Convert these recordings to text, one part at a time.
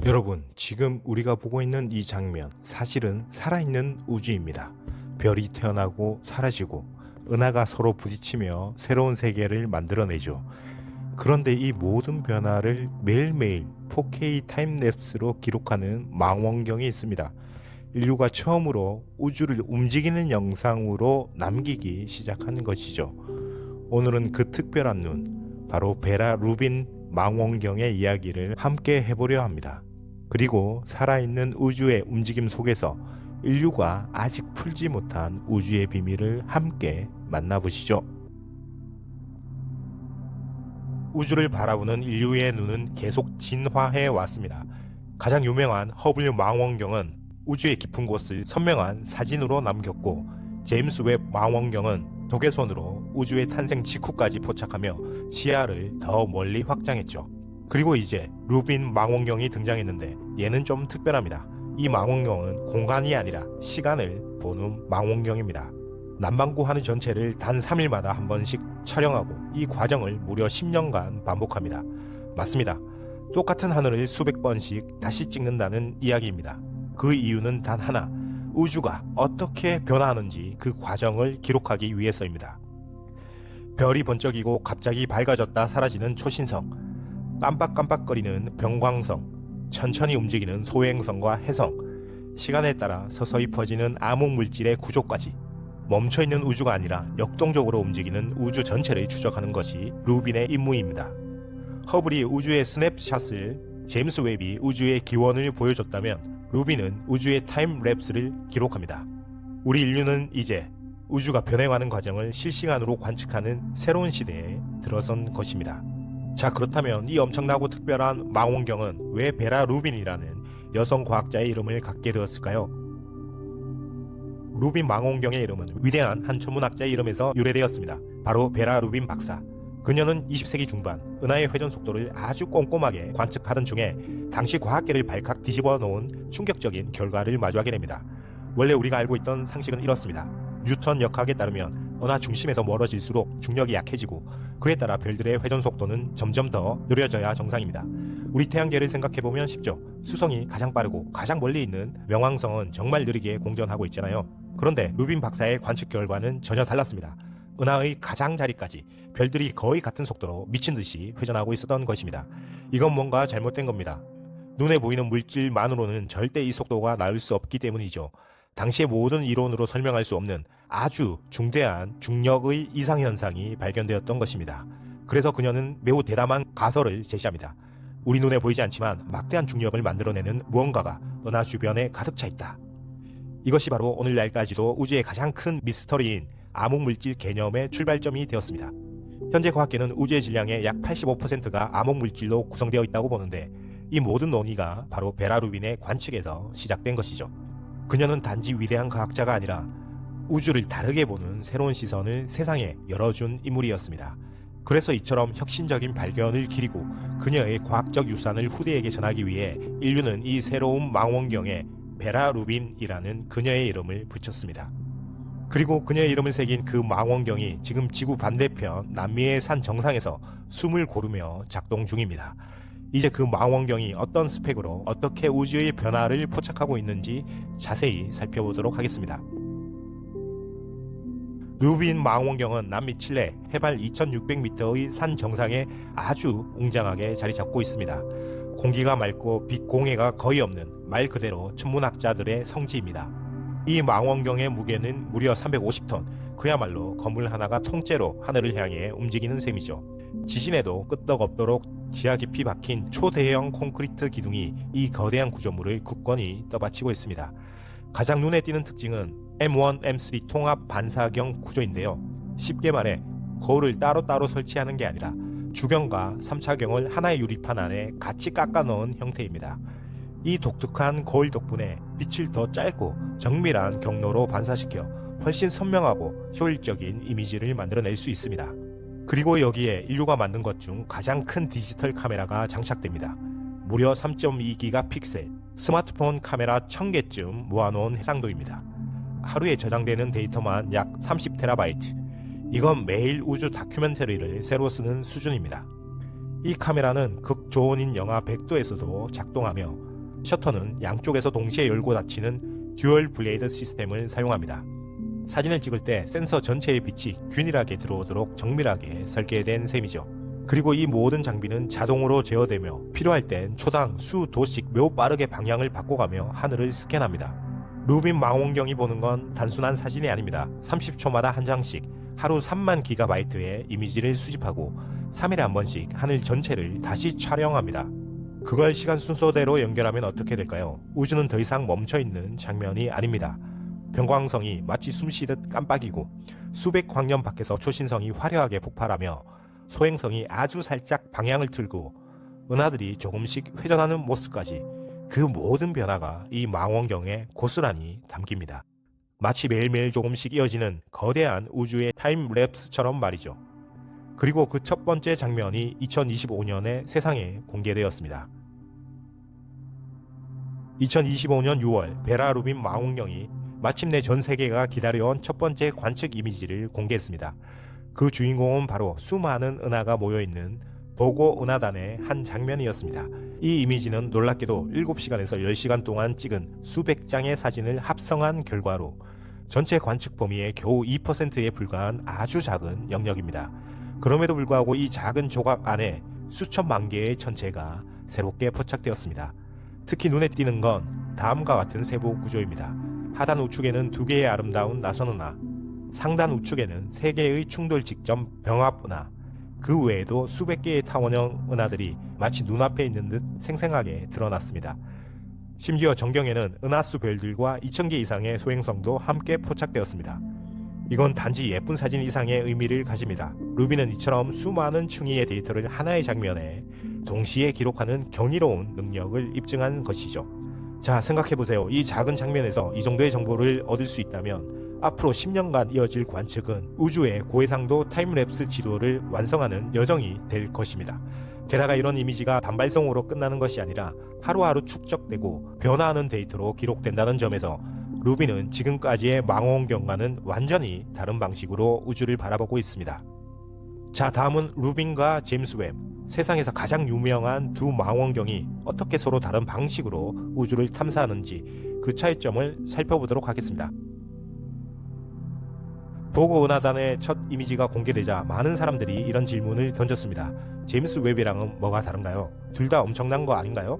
여러분, 지금 우리가 보고 있는 이 장면, 사실은 살아있는 우주입니다. 별이 태어나고 사라지고 은하가 서로 부딪히며 새로운 세계를 만들어내죠. 그런데 이 모든 변화를 매일매일 4K 타임랩스로 기록하는 망원경이 있습니다. 인류가 처음으로 우주를 움직이는 영상으로 남기기 시작한 것이죠. 오늘은 그 특별한 눈, 바로 베라 루빈 망원경의 이야기를 함께 해보려 합니다. 그리고 살아있는 우주의 움직임 속에서 인류가 아직 풀지 못한 우주의 비밀을 함께 만나보시죠. 우주를 바라보는 인류의 눈은 계속 진화해 왔습니다. 가장 유명한 허블 망원경은 우주의 깊은 곳을 선명한 사진으로 남겼고, 제임스 웹 망원경은 적외선으로 우주의 탄생 직후까지 포착하며 시야를 더 멀리 확장했죠. 그리고 이제 루빈 망원경이 등장했는데 얘는 좀 특별합니다. 이 망원경은 공간이 아니라 시간을 보는 망원경입니다. 남반구 하늘 전체를 단 3일마다 한 번씩 촬영하고 이 과정을 무려 10년간 반복합니다. 맞습니다. 똑같은 하늘을 수백 번씩 다시 찍는다는 이야기입니다. 그 이유는 단 하나, 우주가 어떻게 변화하는지 그 과정을 기록하기 위해서입니다. 별이 번쩍이고 갑자기 밝아졌다 사라지는 초신성, 깜빡깜빡거리는 병광성, 천천히 움직이는 소행성과 해성, 시간에 따라 서서히 퍼지는 암흑물질의 구조까지 멈춰있는 우주가 아니라 역동적으로 움직이는 우주 전체를 추적하는 것이 루빈의 임무입니다. 허블이 우주의 스냅샷을, 제임스 웹이 우주의 기원을 보여줬다면 루빈은 우주의 타임랩스를 기록합니다. 우리 인류는 이제 우주가 변해가는 과정을 실시간으로 관측하는 새로운 시대에 들어선 것입니다. 자, 그렇다면 이 엄청나고 특별한 망원경은 왜 베라 루빈이라는 여성 과학자의 이름을 갖게 되었을까요? 루빈 망원경의 이름은 위대한 한 천문학자의 이름에서 유래되었습니다. 바로 베라 루빈 박사. 그녀는 20세기 중반 은하의 회전 속도를 아주 꼼꼼하게 관측하던 중에 당시 과학계를 발칵 뒤집어 놓은 충격적인 결과를 마주하게 됩니다. 원래 우리가 알고 있던 상식은 이렇습니다. 뉴턴 역학에 따르면 은하 중심에서 멀어질수록 중력이 약해지고 그에 따라 별들의 회전 속도는 점점 더 느려져야 정상입니다. 우리 태양계를 생각해보면 쉽죠. 수성이 가장 빠르고 가장 멀리 있는 명왕성은 정말 느리게 공전하고 있잖아요. 그런데 루빈 박사의 관측 결과는 전혀 달랐습니다. 은하의 가장자리까지 별들이 거의 같은 속도로 미친 듯이 회전하고 있었던 것입니다. 이건 뭔가 잘못된 겁니다. 눈에 보이는 물질만으로는 절대 이 속도가 나올 수 없기 때문이죠. 당시의 모든 이론으로 설명할 수 없는 아주 중대한 중력의 이상현상이 발견되었던 것입니다. 그래서 그녀는 매우 대담한 가설을 제시합니다. 우리 눈에 보이지 않지만 막대한 중력을 만들어내는 무언가가 은하 주변에 가득 차 있다. 이것이 바로 오늘날까지도 우주의 가장 큰 미스터리인 암흑물질 개념의 출발점이 되었습니다. 현재 과학계는 우주의 질량의 약 85%가 암흑물질로 구성되어 있다고 보는데 이 모든 논의가 바로 베라 루빈의 관측에서 시작된 것이죠. 그녀는 단지 위대한 과학자가 아니라 우주를 다르게 보는 새로운 시선을 세상에 열어준 인물이었습니다. 그래서 이처럼 혁신적인 발견을 기리고 그녀의 과학적 유산을 후대에게 전하기 위해 인류는 이 새로운 망원경에 베라 루빈이라는 그녀의 이름을 붙였습니다. 그리고 그녀의 이름을 새긴 그 망원경이 지금 지구 반대편 남미의 산 정상에서 숨을 고르며 작동 중입니다. 이제 그 망원경이 어떤 스펙으로 어떻게 우주의 변화를 포착하고 있는지 자세히 살펴보도록 하겠습니다. 루빈 망원경은 남미 칠레 해발 2600m의 산 정상에 아주 웅장하게 자리 잡고 있습니다. 공기가 맑고 빛 공해가 거의 없는 말 그대로 천문학자들의 성지입니다. 이 망원경의 무게는 무려 350톤, 그야말로 건물 하나가 통째로 하늘을 향해 움직이는 셈이죠. 지진에도 끄떡없도록 지하 깊이 박힌 초대형 콘크리트 기둥이 이 거대한 구조물을 굳건히 떠받치고 있습니다. 가장 눈에 띄는 특징은 M1, M3 통합 반사경 구조인데요. 쉽게 말해 거울을 따로따로 설치하는 게 아니라 주경과 3차경을 하나의 유리판 안에 같이 깎아 넣은 형태입니다. 이 독특한 거울 덕분에 빛을 더 짧고 정밀한 경로로 반사시켜 훨씬 선명하고 효율적인 이미지를 만들어낼 수 있습니다. 그리고 여기에 인류가 만든 것 중 가장 큰 디지털 카메라가 장착됩니다. 무려 3.2기가 픽셀, 스마트폰 카메라 1000개쯤 모아놓은 해상도입니다. 하루에 저장되는 데이터만 약 30TB. 이건 매일 우주 다큐멘터리를 새로 쓰는 수준입니다. 이 카메라는 극초원인 영하 100도에서도 작동하며 셔터는 양쪽에서 동시에 열고 닫히는 듀얼 블레이드 시스템을 사용합니다. 사진을 찍을 때 센서 전체의 빛이 균일하게 들어오도록 정밀하게 설계된 셈이죠. 그리고 이 모든 장비는 자동으로 제어되며 필요할 땐 초당 수도씩 매우 빠르게 방향을 바꿔가며 하늘을 스캔합니다. 루빈 망원경이 보는 건 단순한 사진이 아닙니다. 30초마다 한 장씩 하루 3만 기가바이트의 이미지를 수집하고 3일에 한 번씩 하늘 전체를 다시 촬영합니다. 그걸 시간 순서대로 연결하면 어떻게 될까요? 우주는 더 이상 멈춰있는 장면이 아닙니다. 병광성이 마치 숨쉬듯 깜빡이고 수백 광년 밖에서 초신성이 화려하게 폭발하며 소행성이 아주 살짝 방향을 틀고 은하들이 조금씩 회전하는 모습까지 그 모든 변화가 이 망원경에 고스란히 담깁니다. 마치 매일매일 조금씩 이어지는 거대한 우주의 타임랩스처럼 말이죠. 그리고 그 첫 번째 장면이 2025년에 세상에 공개되었습니다. 2025년 6월 베라 루빈 망원경이 마침내 전 세계가 기다려온 첫 번째 관측 이미지를 공개했습니다. 그 주인공은 바로 수많은 은하가 모여있는 보고 은하단의 한 장면이었습니다. 이 이미지는 놀랍게도 7시간에서 10시간 동안 찍은 수백 장의 사진을 합성한 결과로 전체 관측 범위의 겨우 2%에 불과한 아주 작은 영역입니다. 그럼에도 불구하고 이 작은 조각 안에 수천만 개의 천체가 새롭게 포착되었습니다. 특히 눈에 띄는 건 다음과 같은 세부 구조입니다. 하단 우측에는 2개의 아름다운 나선 은하, 상단 우측에는 3개의 충돌 직전 병합 은하, 그 외에도 수백 개의 타원형 은하들이 마치 눈앞에 있는 듯 생생하게 드러났습니다. 심지어 전경에는 은하수 별들과 2,000개 이상의 소행성도 함께 포착되었습니다. 이건 단지 예쁜 사진 이상의 의미를 가집니다. 루빈은 이처럼 수많은 층위의 데이터를 하나의 장면에 동시에 기록하는 경이로운 능력을 입증한 것이죠. 자, 생각해보세요. 이 작은 장면에서 이 정도의 정보를 얻을 수 있다면 앞으로 10년간 이어질 관측은 우주의 고해상도 타임랩스 지도를 완성하는 여정이 될 것입니다. 게다가 이런 이미지가 단발성으로 끝나는 것이 아니라 하루하루 축적되고 변화하는 데이터로 기록된다는 점에서 루빈은 지금까지의 망원경과는 완전히 다른 방식으로 우주를 바라보고 있습니다. 자, 다음은 루빈과 제임스 웹, 세상에서 가장 유명한 두 망원경이 어떻게 서로 다른 방식으로 우주를 탐사하는지 그 차이점을 살펴보도록 하겠습니다. 보고 은하단의 첫 이미지가 공개되자 많은 사람들이 이런 질문을 던졌습니다. 제임스 웹이랑은 뭐가 다른가요? 둘 다 엄청난 거 아닌가요?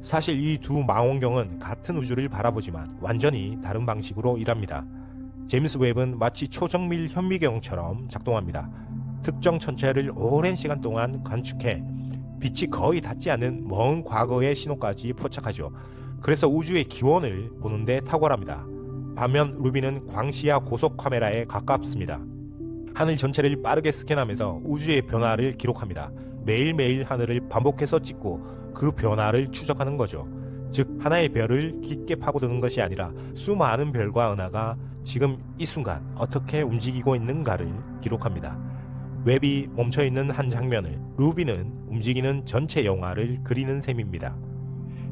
사실 이 두 망원경은 같은 우주를 바라보지만 완전히 다른 방식으로 일합니다. 제임스 웹은 마치 초정밀 현미경처럼 작동합니다. 특정 천체를 오랜 시간 동안 관측해 빛이 거의 닿지 않는 먼 과거의 신호까지 포착하죠. 그래서 우주의 기원을 보는데 탁월합니다. 반면 루빈은 광시야 고속 카메라에 가깝습니다. 하늘 전체를 빠르게 스캔하면서 우주의 변화를 기록합니다. 매일매일 하늘을 반복해서 찍고 그 변화를 추적하는 거죠. 즉 하나의 별을 깊게 파고드는 것이 아니라 수많은 별과 은하가 지금 이 순간 어떻게 움직이고 있는가를 기록합니다. 웹이 멈춰있는 한 장면을 루빈은 움직이는 전체 영화를 그리는 셈입니다.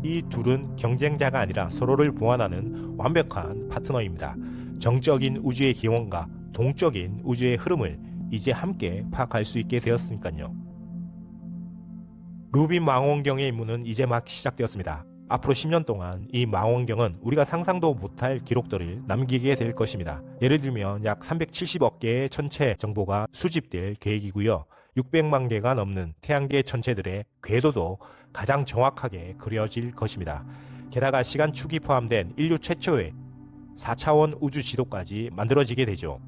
이 둘은 경쟁자가 아니라 서로를 보완하는 완벽한 파트너입니다. 정적인 우주의 기원과 동적인 우주의 흐름을 이제 함께 파악할 수 있게 되었으니까요. 루빈 망원경의 임무는 이제 막 시작되었습니다. 앞으로 10년 동안 이 망원경은 우리가 상상도 못할 기록들을 남기게 될 것입니다. 예를 들면 약 370억 개의 천체 정보가 수집될 계획이고요. 600만 개가 넘는 태양계 천체들의 궤도도 가장 정확하게 그려질 것입니다. 게다가 시간축이 포함된 인류 최초의 4차원 우주 지도까지 만들어지게 되죠.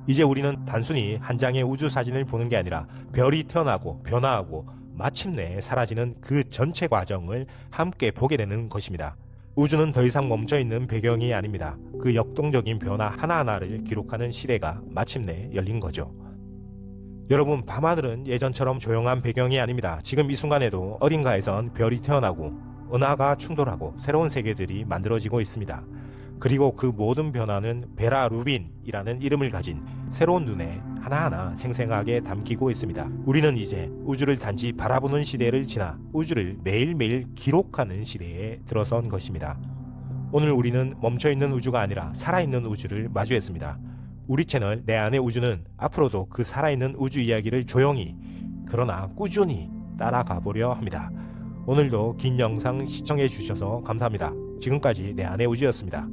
이제 우리는 단순히 한 장의 우주 사진을 보는 게 아니라 별이 태어나고 변화하고 마침내 사라지는 그 전체 과정을 함께 보게 되는 것입니다. 우주는 더 이상 멈춰있는 배경이 아닙니다. 그 역동적인 변화 하나하나를 기록하는 시대가 마침내 열린 거죠. 여러분, 밤하늘은 예전처럼 조용한 배경이 아닙니다. 지금 이 순간에도 어딘가에선 별이 태어나고 은하가 충돌하고 새로운 세계들이 만들어지고 있습니다. 그리고 그 모든 변화는 베라 루빈이라는 이름을 가진 새로운 눈에 하나하나 생생하게 담기고 있습니다. 우리는 이제 우주를 단지 바라보는 시대를 지나 우주를 매일매일 기록하는 시대에 들어선 것입니다. 오늘 우리는 멈춰있는 우주가 아니라 살아있는 우주를 마주했습니다. 우리 채널 내 안의 우주는 앞으로도 그 살아있는 우주 이야기를 조용히 그러나 꾸준히 따라가 보려 합니다. 오늘도 긴 영상 시청해 주셔서 감사합니다. 지금까지 내 아내 우주였습니다.